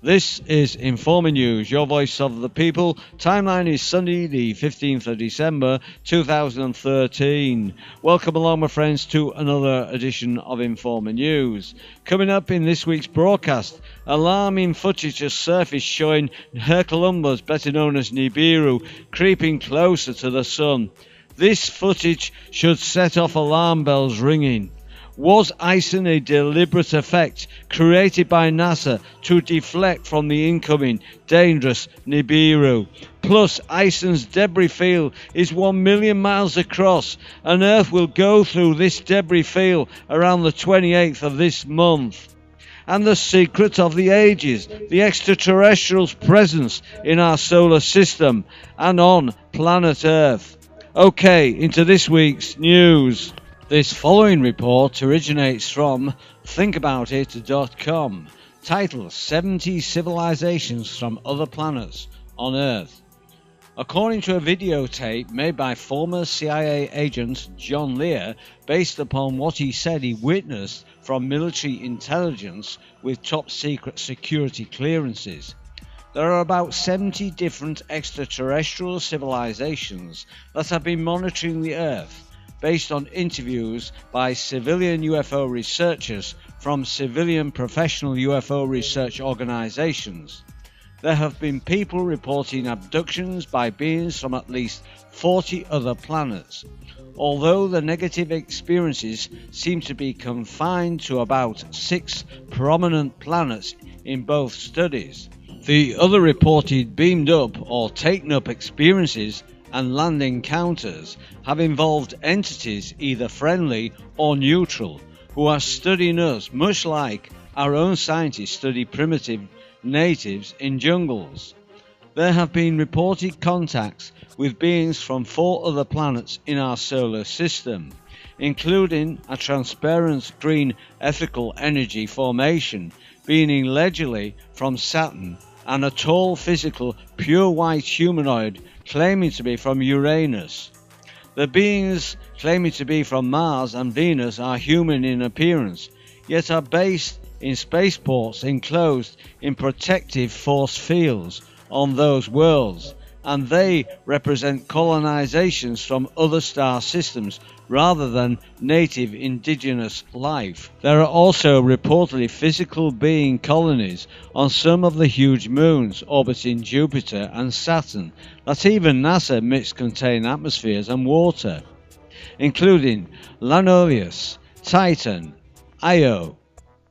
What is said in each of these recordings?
This is Informer News, your voice of the people. Timeline is Sunday, the 15th of December, 2013. Welcome along, my friends, to another edition of Informer News. Coming up in this week's broadcast, alarming footage has surfaced showing HERCOLUBUS, better known as NIBIRU, creeping closer to the sun. This footage should set off alarm bells ringing. Was icing a deliberate effect created by NASA to deflect from the incoming dangerous NIBIRU? Plus, Ison's debris field is 1 million miles across, and Earth will go through this debris field around the 28th of this month. And the secret of the ages, the extraterrestrials' presence in our solar system and on planet Earth. Okay, into this week's news. This following report originates from thinkaboutit.com, titled 70 Civilizations from Other Planets on Earth. According to a videotape made by former CIA agent John Lear, based upon what he said he witnessed from military intelligence with top-secret security clearances, there are about 70 different extraterrestrial civilizations that have been monitoring the Earth, based on interviews by civilian UFO researchers from civilian professional UFO research organizations. There have been people reporting abductions by beings from at least 40 other planets, although the negative experiences seem to be confined to about 6 prominent planets in both studies. The other reported beamed up or taken up experiences and land encounters have involved entities either friendly or neutral who are studying us, much like our own scientists study primitive natives in jungles. There have been reported contacts with beings from 4 other planets in our solar system, including a transparent green ethical energy formation being allegedly from Saturn, and a tall physical pure white humanoid claiming to be from Uranus. The beings claiming to be from Mars and Venus are human in appearance, yet are based in spaceports enclosed in protective force fields on those worlds, and they represent colonizations from other star systems rather than native indigenous life. There are also reportedly physical being colonies on some of the huge moons orbiting Jupiter and Saturn that even NASA admits contain atmospheres and water, including Lanoleus, Titan, Io,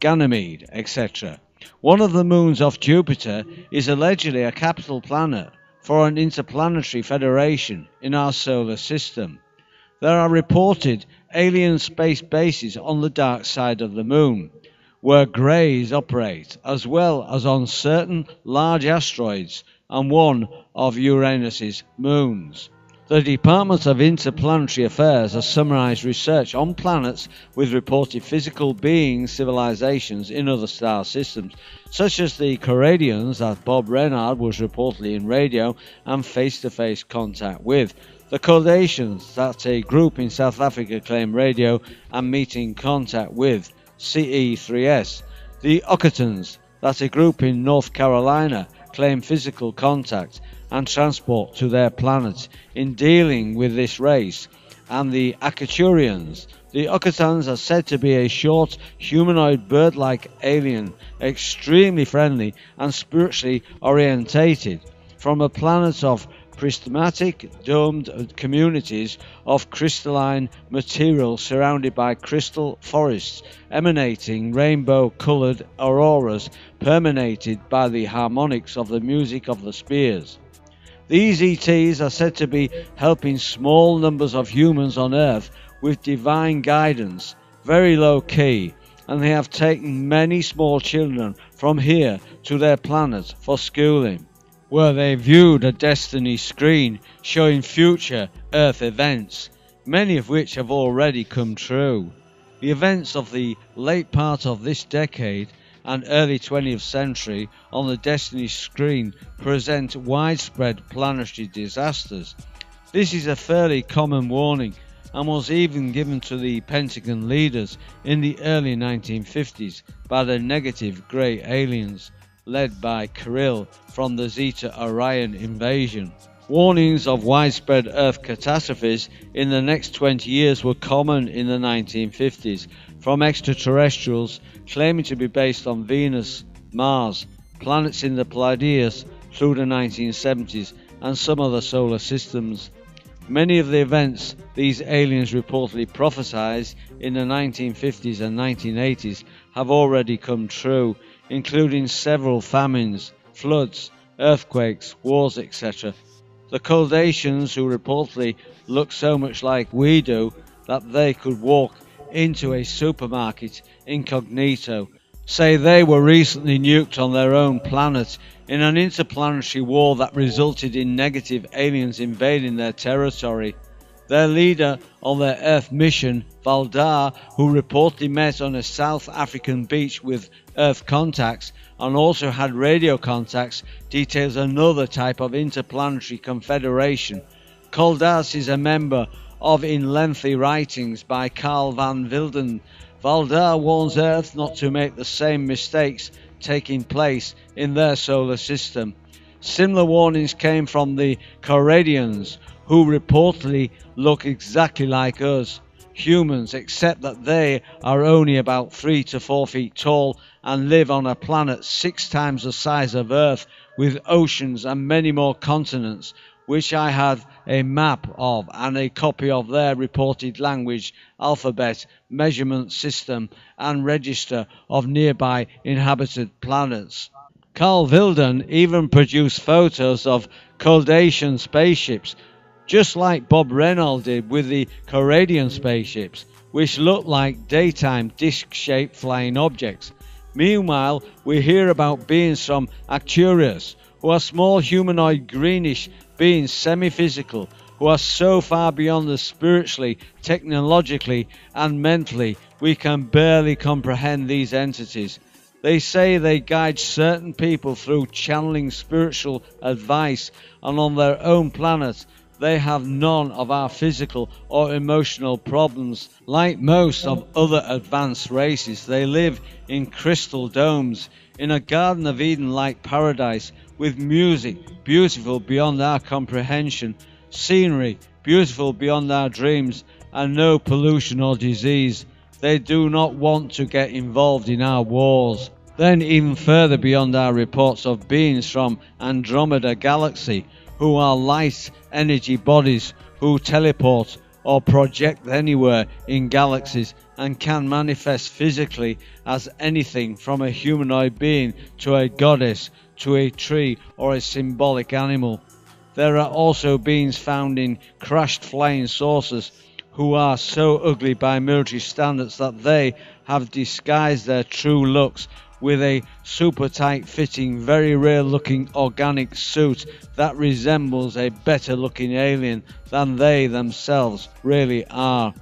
Ganymede, etc. One of the moons of Jupiter is allegedly a capital planet for an interplanetary federation in our solar system. There are reported alien space bases on the dark side of the moon, where Greys operate, as well as on certain large asteroids and one of Uranus's moons. The Department of Interplanetary Affairs has summarized research on planets with reported physical beings civilizations in other star systems, such as the Coradians that Bob Renard was reportedly in radio and face-to-face contact with, the Caucasians that a group in South Africa claim radio and meeting contact with, CE3S, the Occitans that a group in North Carolina claim physical contact and transport to their planet in dealing with this race, and the Akaturians. The Occitans are said to be a short, humanoid, bird-like alien, extremely friendly and spiritually orientated, from a planet of prismatic domed communities of crystalline material surrounded by crystal forests emanating rainbow-colored auroras permeated by the harmonics of the music of the spheres. These ETs are said to be helping small numbers of humans on Earth with divine guidance, very low key, and they have taken many small children from here to their planet for schooling, where they viewed a destiny screen showing future Earth events, many of which have already come true. The events of the late part of this decade and early 20th century on the destiny screen present widespread planetary disasters. This is a fairly common warning and was even given to the Pentagon leaders in the early 1950s by the negative grey aliens, led by Kirill from the Zeta Orion invasion. Warnings of widespread Earth catastrophes in the next 20 years were common in the 1950s, from extraterrestrials claiming to be based on Venus, Mars, planets in the Pleiades through the 1970s, and some other solar systems. Many of the events these aliens reportedly prophesied in the 1950s and 1980s have already come true, including several famines, floods, earthquakes, wars, etc. The Chaldeans, who reportedly look so much like we do that they could walk into a supermarket incognito, say they were recently nuked on their own planet in an interplanetary war that resulted in negative aliens invading their territory. Their leader on their Earth mission, Valdar, who reportedly met on a South African beach with Earth contacts and also had radio contacts, details another type of interplanetary confederation. Koldas is a member of in lengthy writings by Carl van Wilden. Valdar warns Earth not to make the same mistakes taking place in their solar system. Similar warnings came from the Corradians, who reportedly look exactly like us, humans, except that they are only about 3 to 4 feet tall and live on a planet 6 times the size of Earth, with oceans and many more continents, which I have a map of and a copy of their reported language, alphabet, measurement system and register of nearby inhabited planets. Carl Wilden even produced photos of Chaldean spaceships, just like Bob Reynolds did with the Corradian spaceships, which look like daytime disc-shaped flying objects. Meanwhile, we hear about beings from Arcturus, who are small humanoid greenish beings, semi-physical, who are so far beyond us spiritually, technologically and mentally we can barely comprehend these entities. They say they guide certain people through channeling spiritual advice, and on their own planet they have none of our physical or emotional problems. Like most of other advanced races, they live in crystal domes, in a Garden of Eden-like paradise, with music beautiful beyond our comprehension, scenery beautiful beyond our dreams, and no pollution or disease. They do not want to get involved in our wars. Then even further beyond our reports of beings from Andromeda Galaxy, who are light energy bodies who teleport or project anywhere in galaxies and can manifest physically as anything from a humanoid being to a goddess to a tree or a symbolic animal. There are also beings found in crashed flying saucers who are so ugly by military standards that they have disguised their true looks with a super tight fitting, very rare looking organic suit that resembles a better looking alien than they themselves really are.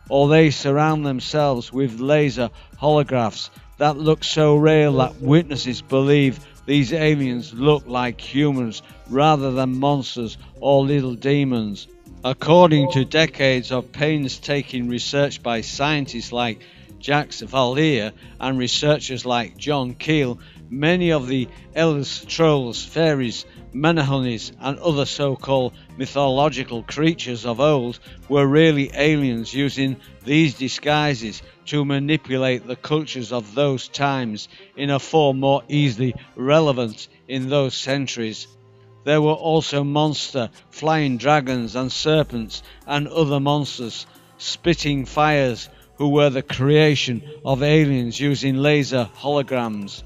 Or they surround themselves with laser holographs that look so real that witnesses believe these aliens look like humans rather than monsters or little demons. According to decades of painstaking research by scientists like Jacques Vallée and researchers like John Keel, many of the elves, trolls, fairies, menahunis and other so-called mythological creatures of old were really aliens using these disguises to manipulate the cultures of those times in a form more easily relevant in those centuries. There were also monster, flying dragons and serpents and other monsters, spitting fires, who were the creation of aliens using laser holograms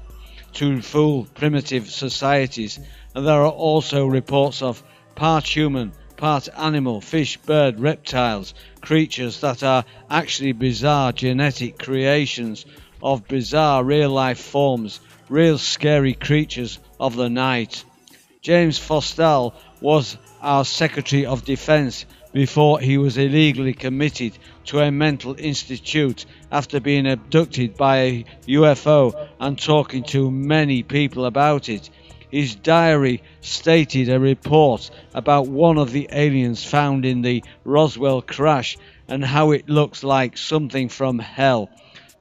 to fool primitive societies. And there are also reports of part human, part animal, fish, bird, reptiles, creatures that are actually bizarre genetic creations of bizarre real-life forms, real scary creatures of the night. James Forstall was our Secretary of Defense before he was illegally committed to a mental institute after being abducted by a UFO and talking to many people about it. His diary stated a report about one of the aliens found in the Roswell crash and how it looks like something from hell.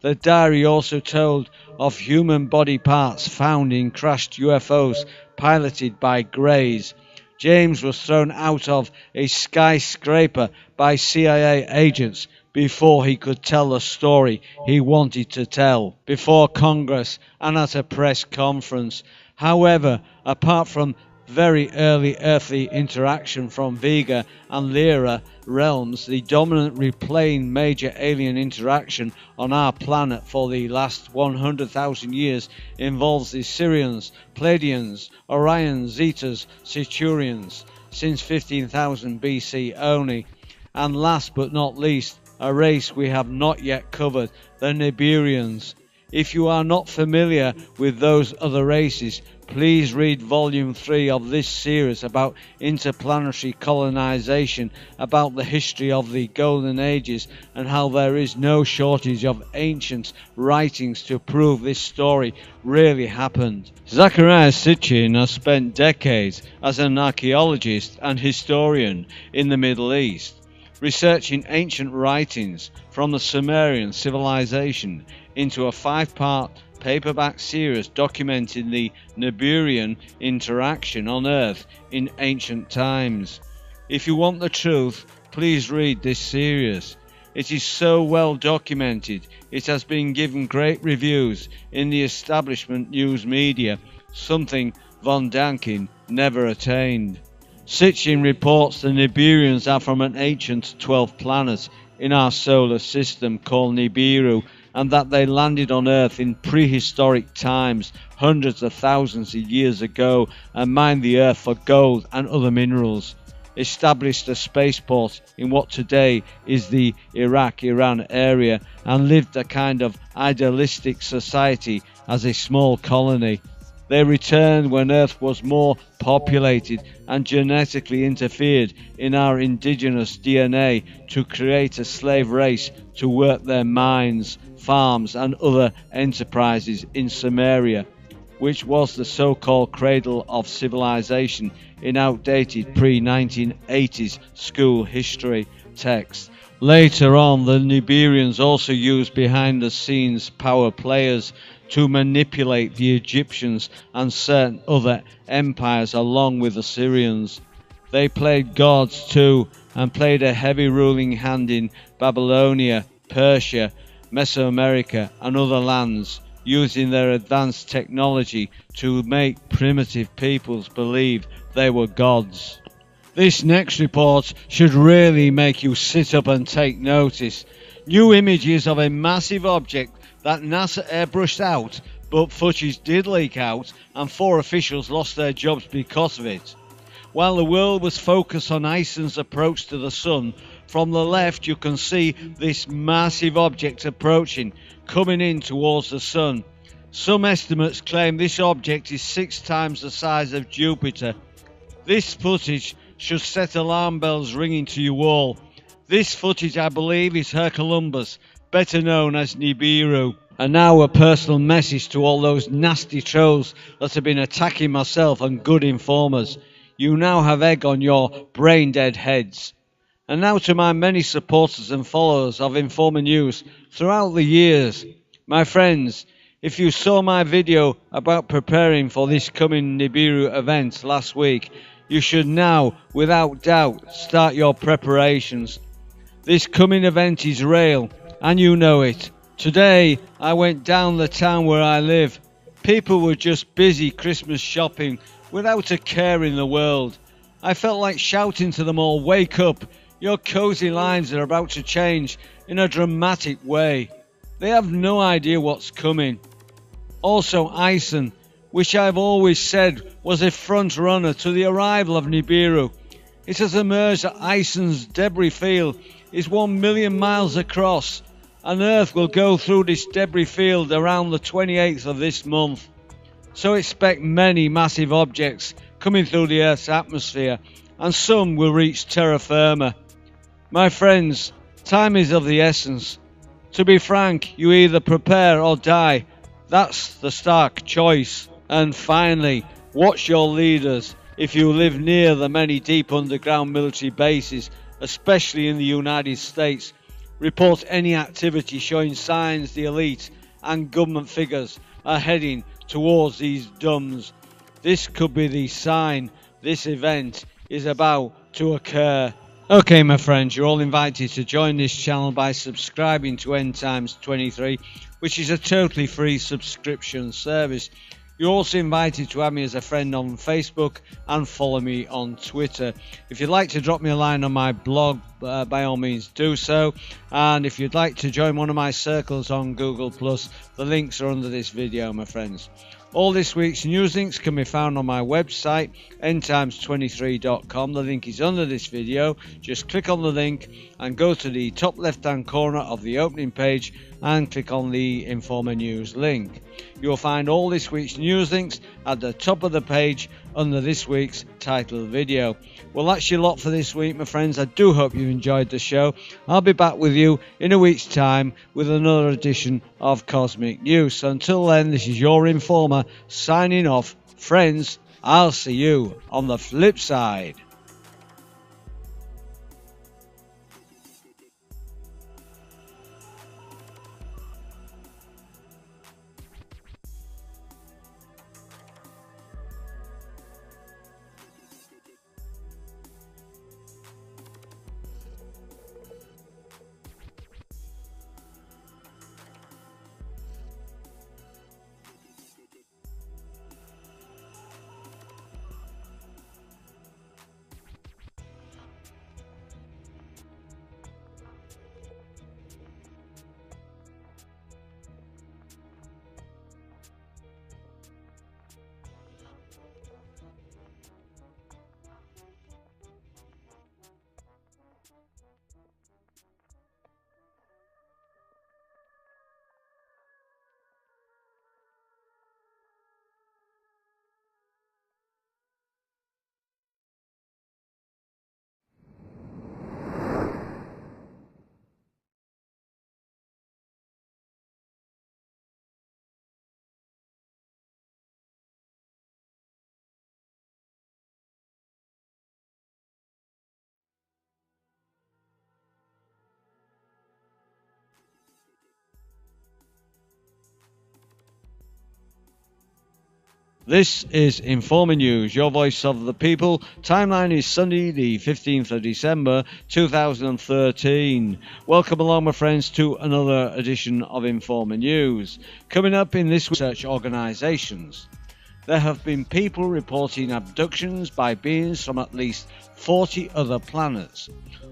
The diary also told of human body parts found in crashed UFOs piloted by Greys. James was thrown out of a skyscraper by CIA agents before he could tell the story he wanted to tell before Congress and at a press conference. However, apart from very early earthly interaction from Vega and Lyra realms, the dominant replaying major alien interaction on our planet for the last 100,000 years involves the Sirians, Pleiadians, Orions, Zetas, Centurions since 15,000 BC only, and last but not least, a race we have not yet covered, the Nibirians. If you are not familiar with those other races, please read Volume 3 of this series about interplanetary colonization, about the history of the Golden Ages, and how there is no shortage of ancient writings to prove this story really happened. Zecharia Sitchin has spent decades as an archaeologist and historian in the Middle East, researching ancient writings from the Sumerian civilization into a 5-part paperback series documenting the Nibirian interaction on Earth in ancient times. If you want the truth, please read this series. It is so well documented, it has been given great reviews in the establishment news media, something von Däniken never attained. Sitchin reports the Nibirians are from an ancient 12th planet in our solar system called Nibiru, and that they landed on Earth in prehistoric times, hundreds of thousands of years ago, and mined the Earth for gold and other minerals, established a spaceport in what today is the Iraq-Iran area, and lived a kind of idealistic society as a small colony. They returned when Earth was more populated and genetically interfered in our indigenous DNA to create a slave race to work their mines, farms and other enterprises in Sumeria, which was the so-called cradle of civilization in outdated pre-1980s school history texts. Later on, the Nibirians also used behind-the-scenes power players to manipulate the Egyptians and certain other empires along with the Syrians. They played gods too, and played a heavy ruling hand in Babylonia, Persia, Mesoamerica and other lands, using their advanced technology to make primitive peoples believe they were gods. This next report should really make you sit up and take notice. New images of a massive object that NASA airbrushed out, but footage did leak out and 4 officials lost their jobs because of it. While the world was focused on Ison's approach to the Sun, from the left you can see this massive object approaching, coming in towards the Sun. Some estimates claim this object is 6 times the size of Jupiter. This footage should set alarm bells ringing to you all. This footage, I believe, is HERCOLUBUS, better known as Nibiru. And now a personal message to all those nasty trolls that have been attacking myself and good informers. You now have egg on your brain-dead heads. And now to my many supporters and followers of Informer News throughout the years. My friends, if you saw my video about preparing for this coming Nibiru event last week, you should now, without doubt, start your preparations. This coming event is real, and you know it. Today, I went down the town where I live. People were just busy Christmas shopping without a care in the world. I felt like shouting to them all, wake up, your cozy lives are about to change in a dramatic way. They have no idea what's coming. Also Ison, which I've always said was a front runner to the arrival of Nibiru. It has emerged that Ison's debris field is 1 million miles across, and Earth will go through this debris field around the 28th of this month. So expect many massive objects coming through the Earth's atmosphere, and some will reach terra firma. My friends, time is of the essence. To be frank, you either prepare or die. That's the stark choice. And finally, watch your leaders if you live near the many deep underground military bases, especially in the United States. report any activity showing signs the elite and government figures are heading towards these domes. This could be the sign this event is about to occur. Okay, my friends, you're all invited to join this channel by subscribing to End Times 23, which is a totally free subscription service. You're also invited to add me as a friend on Facebook and follow me on Twitter. If you'd like to drop me a line on my blog, by all means do so. And if you'd like to join one of my circles on Google+, the links are under this video, my friends. All this week's news links can be found on my website, endtimes23.com. The link is under this video. Just click on the link and go to the top left hand corner of the opening page and click on the Informer News link. You'll find all this week's news links at the top of the page under this week's title video. Well, that's your lot for this week, my friends. I do hope you enjoyed the show. I'll be back with you in a week's time with another edition of Cosmic News. So until then, this is your Informer signing off. Friends, I'll see you on the flip side. This is Informer News, your voice of the people. Timeline is Sunday, the 15th of December, 2013. Welcome along, my friends, to another edition of Informer News. Coming up in this research organisations, there have been people reporting abductions by beings from at least 40 other planets,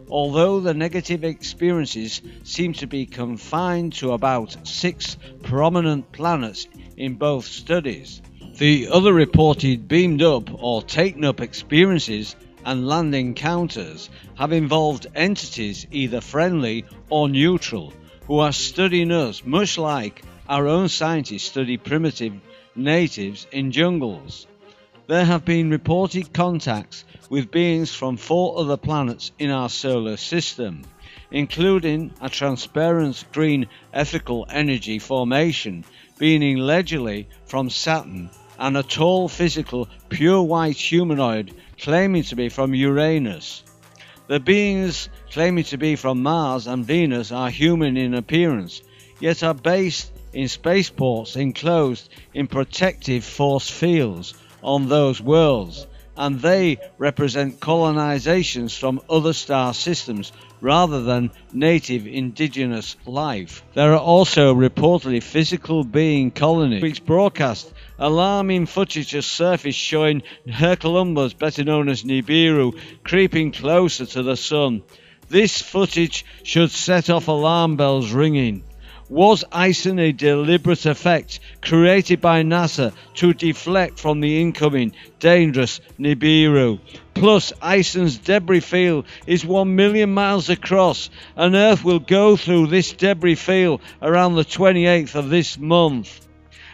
although the negative experiences seem to be confined to about 6 prominent planets in both studies. The other reported beamed up or taken up experiences and land encounters have involved entities either friendly or neutral who are studying us, much like our own scientists study primitive natives in jungles. There have been reported contacts with beings from 4 other planets in our solar system, including a transparent green ethical energy formation being allegedly from Saturn, and a tall, physical, pure white humanoid claiming to be from Uranus. The beings claiming to be from Mars and Venus are human in appearance, yet are based in spaceports enclosed in protective force fields on those worlds, and they represent colonizations from other star systems rather than native indigenous life. There are also reportedly physical being colonies. Which broadcast alarming footage has surfaced showing HERCOLUBUS, better known as NIBIRU, creeping closer to the sun. This footage should set off alarm bells ringing. Was icing a deliberate effect created by NASA to deflect from the incoming dangerous NIBIRU? Plus, Ison's debris field is 1 million miles across, and Earth will go through this debris field around the 28th of this month.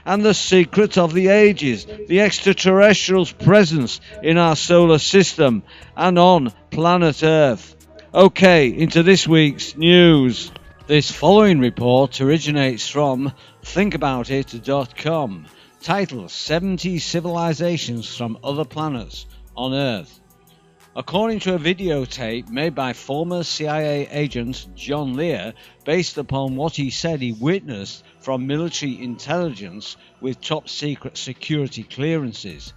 And the secret of the ages, the extraterrestrials' presence in our solar system and on planet Earth. Okay, into this week's news. This following report originates from thinkaboutit.com, titled 70 Civilizations from Other Planets on Earth. According to a videotape made by former CIA agent John Lear, based upon what he said he witnessed from military intelligence with top-secret security clearances.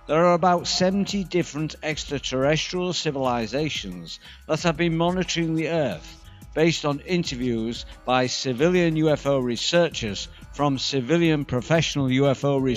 There are about 70 different extraterrestrial civilizations that have been monitoring the Earth, based on interviews by civilian UFO researchers from civilian professional UFO research